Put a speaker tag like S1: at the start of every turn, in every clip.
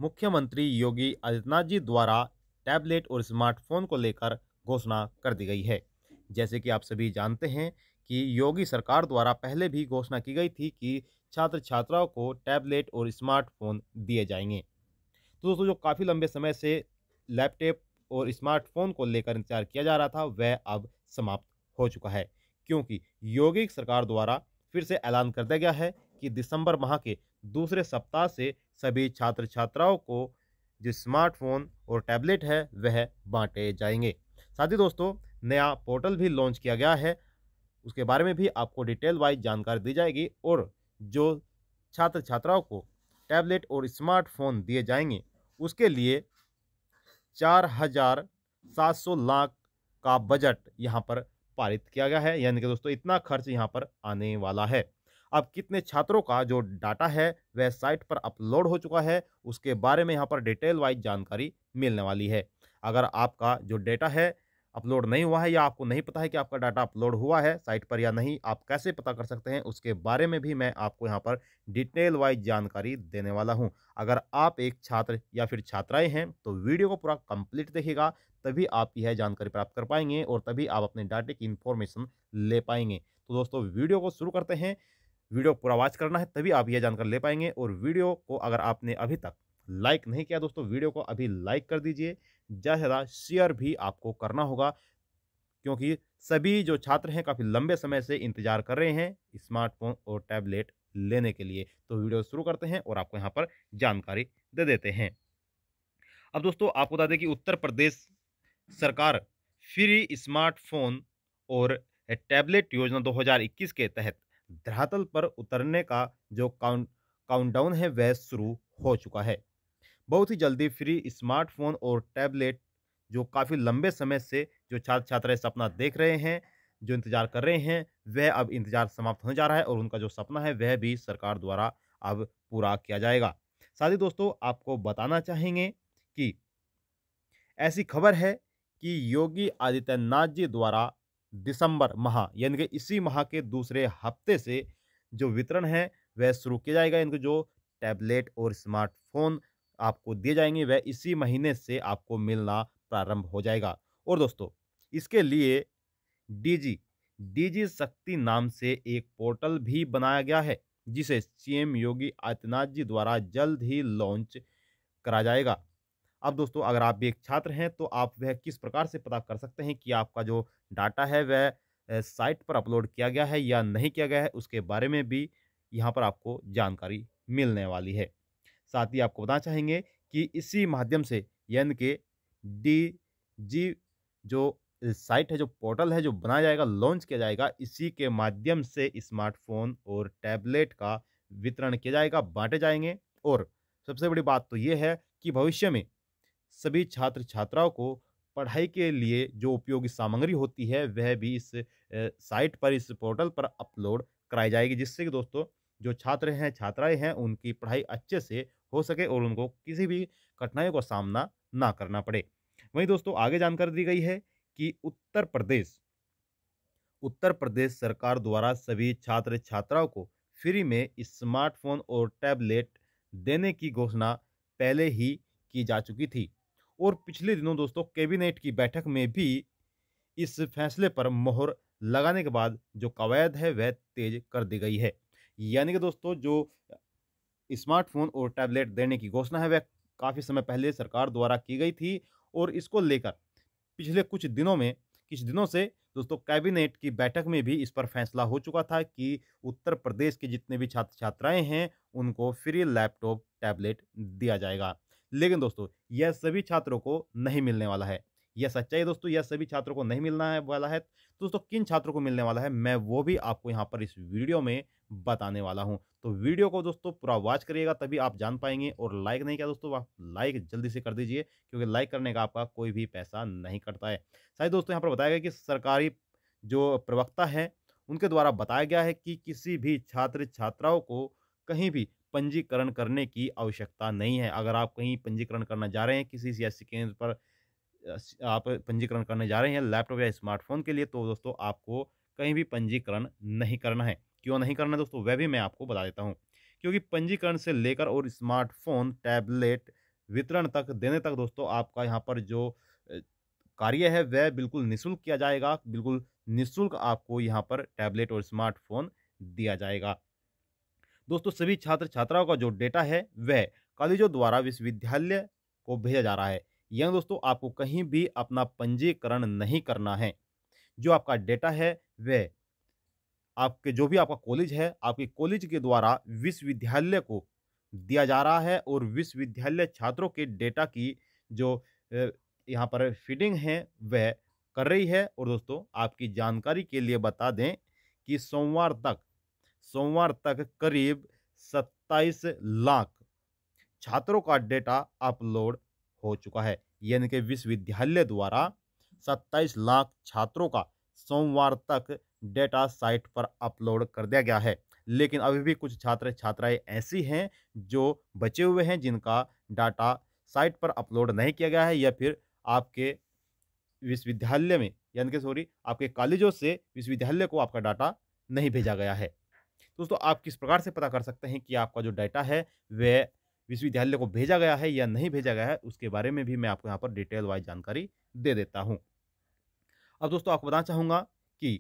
S1: मुख्यमंत्री योगी आदित्यनाथ जी द्वारा टैबलेट और स्मार्टफोन को लेकर घोषणा कर दी गई है। जैसे कि आप सभी जानते हैं कि योगी सरकार द्वारा पहले भी घोषणा की गई थी कि छात्र छात्राओं को टैबलेट और स्मार्टफोन दिए जाएंगे। तो दोस्तों, जो काफ़ी लंबे समय से लैपटॉप और स्मार्टफोन को लेकर इंतजार किया जा रहा था, वह अब समाप्त हो चुका है, क्योंकि योगी सरकार द्वारा फिर से ऐलान कर दिया गया है कि दिसंबर माह के दूसरे सप्ताह से सभी छात्र छात्राओं को जो स्मार्टफोन और टैबलेट है वह बांटे जाएंगे। साथ ही दोस्तों, नया पोर्टल भी लॉन्च किया गया है, उसके बारे में भी आपको डिटेल वाइज जानकारी दी जाएगी। और जो छात्र छात्राओं को टैबलेट और स्मार्टफोन दिए जाएंगे, उसके लिए 4,700 लाख का बजट यहाँ पर पारित किया गया है। यानी कि दोस्तों, इतना खर्च यहाँ पर आने वाला है। अब कितने छात्रों का जो डाटा है वह साइट पर अपलोड हो चुका है, उसके बारे में यहाँ पर डिटेल वाइज जानकारी मिलने वाली है। अगर आपका जो डेटा है अपलोड नहीं हुआ है, या आपको नहीं पता है कि आपका डाटा अपलोड हुआ है साइट पर या नहीं, आप कैसे पता कर सकते हैं, उसके बारे में भी मैं आपको यहाँ पर डिटेल वाइज जानकारी देने वाला हूँ। अगर आप एक छात्र या फिर छात्राएं हैं तो वीडियो को पूरा कंप्लीट देखिएगा, तभी आप यह जानकारी प्राप्त कर पाएंगे और तभी आप अपने डाटे की इंफॉर्मेशन ले पाएंगे। तो दोस्तों, वीडियो को शुरू करते हैं। वीडियो पूरा वॉच करना है, तभी आप यह जानकारी ले पाएंगे। और वीडियो को अगर आपने अभी तक लाइक नहीं किया दोस्तों, वीडियो को अभी लाइक कर दीजिए। ज़्यादा से ज़्यादा शेयर भी आपको करना होगा, क्योंकि सभी जो छात्र हैं काफ़ी लंबे समय से इंतजार कर रहे हैं स्मार्टफोन और टैबलेट लेने के लिए। तो वीडियो शुरू करते हैं और आपको यहाँ पर जानकारी दे देते हैं। अब दोस्तों, आपको बता दें कि उत्तर प्रदेश सरकार फ्री स्मार्टफोन और टैबलेट योजना 2021 के तहत धरातल पर उतरने का जो काउंटडाउन है वह शुरू हो चुका है। बहुत ही जल्दी फ्री स्मार्टफोन और टैबलेट, जो काफ़ी लंबे समय से जो छात्र छात्राएं सपना देख रहे हैं, जो इंतजार कर रहे हैं, वह अब इंतजार समाप्त होने जा रहा है और उनका जो सपना है वह भी सरकार द्वारा अब पूरा किया जाएगा। साथ ही दोस्तों, आपको बताना चाहेंगे कि ऐसी खबर है कि योगी आदित्यनाथ जी द्वारा दिसंबर माह, यानी कि इसी माह के दूसरे हफ्ते से जो वितरण है वह शुरू किया जाएगा। इनके जो टैबलेट और स्मार्टफोन आपको दिए जाएंगे वह इसी महीने से आपको मिलना प्रारंभ हो जाएगा। और दोस्तों, इसके लिए डीजी डीजी शक्ति नाम से एक पोर्टल भी बनाया गया है, जिसे सीएम योगी आदित्यनाथ जी द्वारा जल्द ही लॉन्च करा जाएगा। अब दोस्तों, अगर आप भी एक छात्र हैं तो आप वह किस प्रकार से पता कर सकते हैं कि आपका जो डाटा है वह साइट पर अपलोड किया गया है या नहीं किया गया है, उसके बारे में भी यहाँ पर आपको जानकारी मिलने वाली है। साथ ही आपको बताना चाहेंगे कि इसी माध्यम से, यानी कि डी जी जो साइट है, जो पोर्टल है, जो बनाया जाएगा, लॉन्च किया जाएगा, इसी के माध्यम से स्मार्टफोन और टैबलेट का वितरण किया जाएगा, बांटे जाएंगे। और सबसे बड़ी बात तो ये है कि भविष्य में सभी छात्र छात्राओं को पढ़ाई के लिए जो उपयोगी सामग्री होती है वह भी इस साइट पर, इस पोर्टल पर अपलोड कराई जाएगी, जिससे कि दोस्तों, जो छात्र हैं छात्राएं हैं उनकी पढ़ाई अच्छे से हो सके और उनको किसी भी कठिनाइयों का सामना ना करना पड़े। वहीं दोस्तों, आगे जानकारी दी गई है कि उत्तर प्रदेश सरकार द्वारा सभी छात्र छात्राओं को फ्री में स्मार्टफोन और टैबलेट देने की घोषणा पहले ही की जा चुकी थी। और पिछले दिनों दोस्तों, कैबिनेट की बैठक में भी इस फैसले पर मोहर लगाने के बाद जो कवायद है वह तेज कर दी गई है। यानी कि दोस्तों, जो स्मार्टफोन और टैबलेट देने की घोषणा है वह काफ़ी समय पहले सरकार द्वारा की गई थी। और इसको लेकर पिछले कुछ दिनों से दोस्तों, कैबिनेट की बैठक में भी इस पर फैसला हो चुका था कि उत्तर प्रदेश के जितने भी छात्र छात्राएं हैं उनको फ्री लैपटॉप टैबलेट दिया जाएगा। लेकिन दोस्तों, यह सभी छात्रों को नहीं मिलने वाला है। यह सच्चाई है दोस्तों, यह सभी छात्रों को नहीं मिलना है वाला है। तो दोस्तों, किन छात्रों को मिलने वाला है, मैं वो भी आपको यहाँ पर इस वीडियो में बताने वाला हूँ। तो वीडियो को दोस्तों पूरा वॉच करिएगा, तभी आप जान पाएंगे। और लाइक नहीं किया दोस्तों, आप लाइक जल्दी से कर दीजिए, क्योंकि लाइक करने का आपका कोई भी पैसा नहीं कटता है। शायद दोस्तों, यहाँ पर बताया गया कि सरकारी जो प्रवक्ता हैं उनके द्वारा बताया गया है कि किसी भी छात्र छात्राओं को कहीं भी पंजीकरण करने की आवश्यकता नहीं है। अगर आप कहीं पंजीकरण करना जा रहे हैं, किसी सियासी केंद्र पर आप पंजीकरण करने जा रहे हैं लैपटॉप या स्मार्टफोन के लिए, तो दोस्तों आपको कहीं भी पंजीकरण नहीं करना है। क्यों नहीं करना है दोस्तों, वह भी मैं आपको बता देता हूँ। क्योंकि पंजीकरण से लेकर और स्मार्टफोन, टैबलेट वितरण तक देने तक दोस्तों आपका यहाँ पर जो कार्य है वह बिल्कुल निःशुल्क किया जाएगा। बिल्कुल निःशुल्क आपको यहाँ पर टैबलेट और स्मार्टफ़ोन दिया जाएगा। दोस्तों सभी छात्र-छात्राओं का जो डेटा है वह कॉलेजों द्वारा विश्वविद्यालय को भेजा जा रहा है। यहाँ दोस्तों आपको कहीं भी अपना पंजीकरण नहीं करना है। जो आपका डेटा है वह आपके जो भी आपका कॉलेज है, आपके कॉलेज के द्वारा विश्वविद्यालय को दिया जा रहा है और विश्वविद्यालय छात्रों के डेटा की जो अ, यहाँ पर फीडिंग है वह कर रही है। और दोस्तों आपकी जानकारी के लिए बता दें कि सोमवार तक करीब 27 लाख छात्रों का डेटा अपलोड हो चुका है। यानी कि विश्वविद्यालय द्वारा 27 लाख छात्रों का सोमवार तक डेटा साइट पर अपलोड कर दिया गया है। लेकिन अभी भी कुछ छात्र छात्राएं ऐसी हैं जो बचे हुए हैं जिनका डाटा साइट पर अपलोड नहीं किया गया है या फिर आपके विश्वविद्यालय में यानी कि सॉरी आपके कॉलेजों से विश्वविद्यालय को आपका डाटा नहीं भेजा गया है। दोस्तों आप किस प्रकार से पता कर सकते हैं कि आपका जो डाटा है वह विश्वविद्यालय को भेजा गया है या नहीं भेजा गया है, उसके बारे में भी मैं आपको यहाँ पर डिटेल वाइज जानकारी दे देता हूँ। अब दोस्तों आपको बताना चाहूँगा कि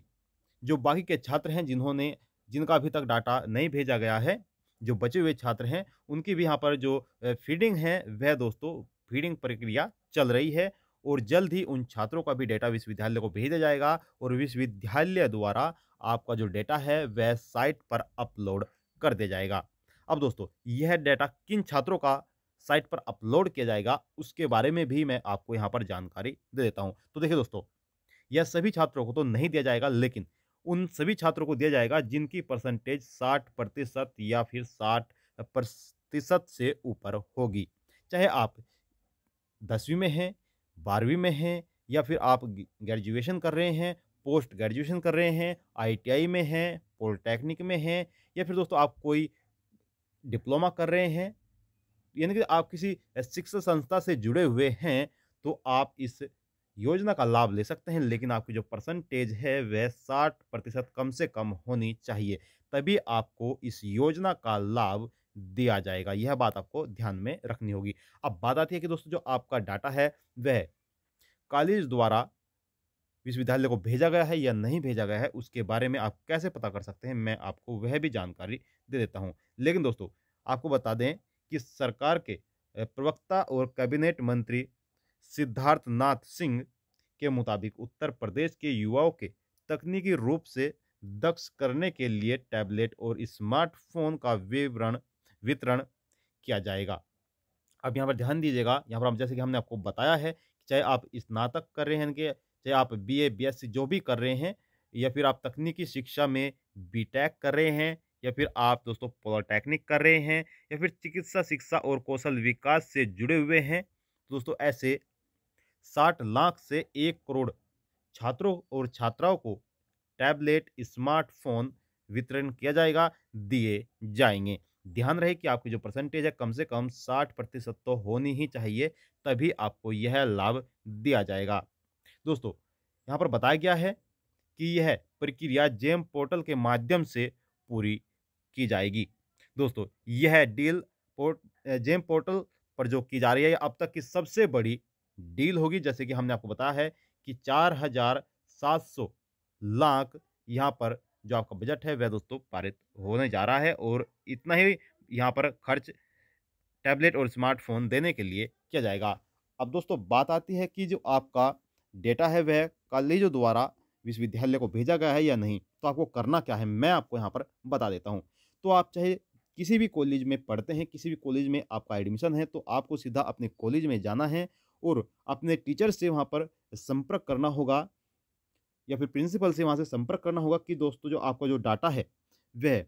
S1: जो बाकी के छात्र हैं जिनका अभी तक डाटा नहीं भेजा गया है, जो बचे हुए छात्र हैं, उनकी भी यहाँ पर जो फीडिंग है वह दोस्तों फीडिंग प्रक्रिया चल रही है और जल्द ही उन छात्रों का भी डेटा विश्वविद्यालय को भेजा जाएगा और विश्वविद्यालय द्वारा आपका जो डेटा है वह साइट पर अपलोड कर दिया जाएगा। अब दोस्तों यह डेटा किन छात्रों का साइट पर अपलोड किया जाएगा उसके बारे में भी मैं आपको यहाँ पर जानकारी दे देता हूँ। तो देखिए दोस्तों, यह सभी छात्रों को तो नहीं दिया जाएगा, लेकिन उन सभी छात्रों को दिया जाएगा जिनकी परसेंटेज 60% या फिर 60% से ऊपर होगी। चाहे आप 10वीं में हैं, 12वीं में हैं या फिर आप ग्रेजुएशन कर रहे हैं, पोस्ट ग्रेजुएशन कर रहे हैं, आईटीआई में हैं, पॉलिटेक्निक में हैं या फिर दोस्तों आप कोई डिप्लोमा कर रहे हैं, यानी कि आप किसी शिक्षा संस्था से जुड़े हुए हैं, तो आप इस योजना का लाभ ले सकते हैं। लेकिन आपकी जो परसेंटेज है वह 60% कम से कम होनी चाहिए, तभी आपको इस योजना का लाभ दिया जाएगा। यह बात आपको ध्यान में रखनी होगी। अब बात आती है कि दोस्तों जो आपका डाटा है वह कॉलेज द्वारा विश्वविद्यालय को भेजा गया है या नहीं भेजा गया है, उसके बारे में आप कैसे पता कर सकते हैं, मैं आपको वह भी जानकारी दे देता हूँ। लेकिन दोस्तों आपको बता दें कि सरकार के प्रवक्ता और कैबिनेट मंत्री सिद्धार्थ नाथ सिंह के मुताबिक उत्तर प्रदेश के युवाओं के तकनीकी रूप से दक्ष करने के लिए टैबलेट और स्मार्टफोन का वितरण किया जाएगा। अब यहाँ पर ध्यान दीजिएगा, यहाँ पर हम जैसे कि हमने आपको बताया है, चाहे आप स्नातक कर रहे हैं कि चाहे आप बीए, बीएससी जो भी कर रहे हैं या फिर आप तकनीकी शिक्षा में बीटेक कर रहे हैं या फिर आप दोस्तों पॉलिटेक्निक कर रहे हैं या फिर चिकित्सा शिक्षा और कौशल विकास से जुड़े हुए हैं, दोस्तों ऐसे 60 लाख से 1 करोड़ छात्रों और छात्राओं को टैबलेट, स्मार्टफ़ोन वितरण किया जाएगा, दिए जाएँगे। ध्यान रहे कि आपकी जो परसेंटेज है कम से कम 60% तो होनी ही चाहिए, तभी आपको यह लाभ दिया जाएगा। दोस्तों, यहाँ पर बताया गया है कि यह प्रक्रिया जेम पोर्टल के माध्यम से पूरी की जाएगी। दोस्तों, यह डील जेम पोर्टल पर जो की जा रही है, अब तक की सबसे बड़ी डील होगी। जैसे कि हमने आपको बताया है कि 4,700 लाख यहाँ पर जो आपका बजट है वह दोस्तों पारित होने जा रहा है और इतना ही यहाँ पर खर्च टैबलेट और स्मार्टफ़ोन देने के लिए किया जाएगा। अब दोस्तों बात आती है कि जो आपका डेटा है वह कॉलेजों द्वारा विश्वविद्यालय को भेजा गया है या नहीं, तो आपको करना क्या है मैं आपको यहाँ पर बता देता हूँ। तो आप चाहे किसी भी कॉलेज में पढ़ते हैं, किसी भी कॉलेज में आपका एडमिशन है, तो आपको सीधा अपने कॉलेज में जाना है और अपने टीचर से वहाँ पर संपर्क करना होगा या फिर प्रिंसिपल से वहाँ से संपर्क करना होगा कि दोस्तों जो आपका जो डाटा है वह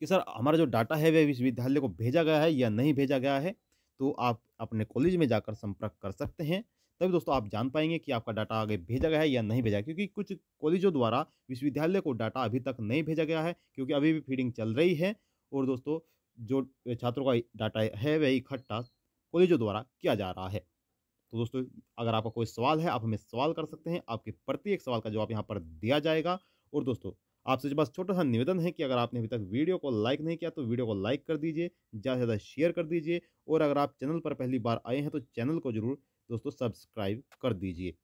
S1: कि सर हमारा जो डाटा है वह विश्वविद्यालय को भेजा गया है या नहीं भेजा गया है, तो आप अपने कॉलेज में जाकर संपर्क कर सकते हैं। तभी दोस्तों आप जान पाएँगे कि आपका डाटा आगे भेजा गया है या नहीं भेजा, क्योंकि कुछ कॉलेजों द्वारा विश्वविद्यालय को डाटा अभी तक नहीं भेजा गया है, क्योंकि अभी भी फीडिंग चल रही है और दोस्तों जो छात्रों का डाटा है वह इकट्ठा कॉलेजों द्वारा किया जा रहा है। तो दोस्तों अगर आपका कोई सवाल है, आप हमें सवाल कर सकते हैं, आपके प्रत्येक सवाल का जवाब यहाँ पर दिया जाएगा। और दोस्तों आपसे बस छोटा-सा निवेदन है कि अगर आपने अभी तक वीडियो को लाइक नहीं किया, तो वीडियो को लाइक कर दीजिए, ज़्यादा से ज़्यादा शेयर कर दीजिए और अगर आप चैनल पर पहली बार आए हैं, तो चैनल को ज़रूर दोस्तों सब्सक्राइब कर दीजिए।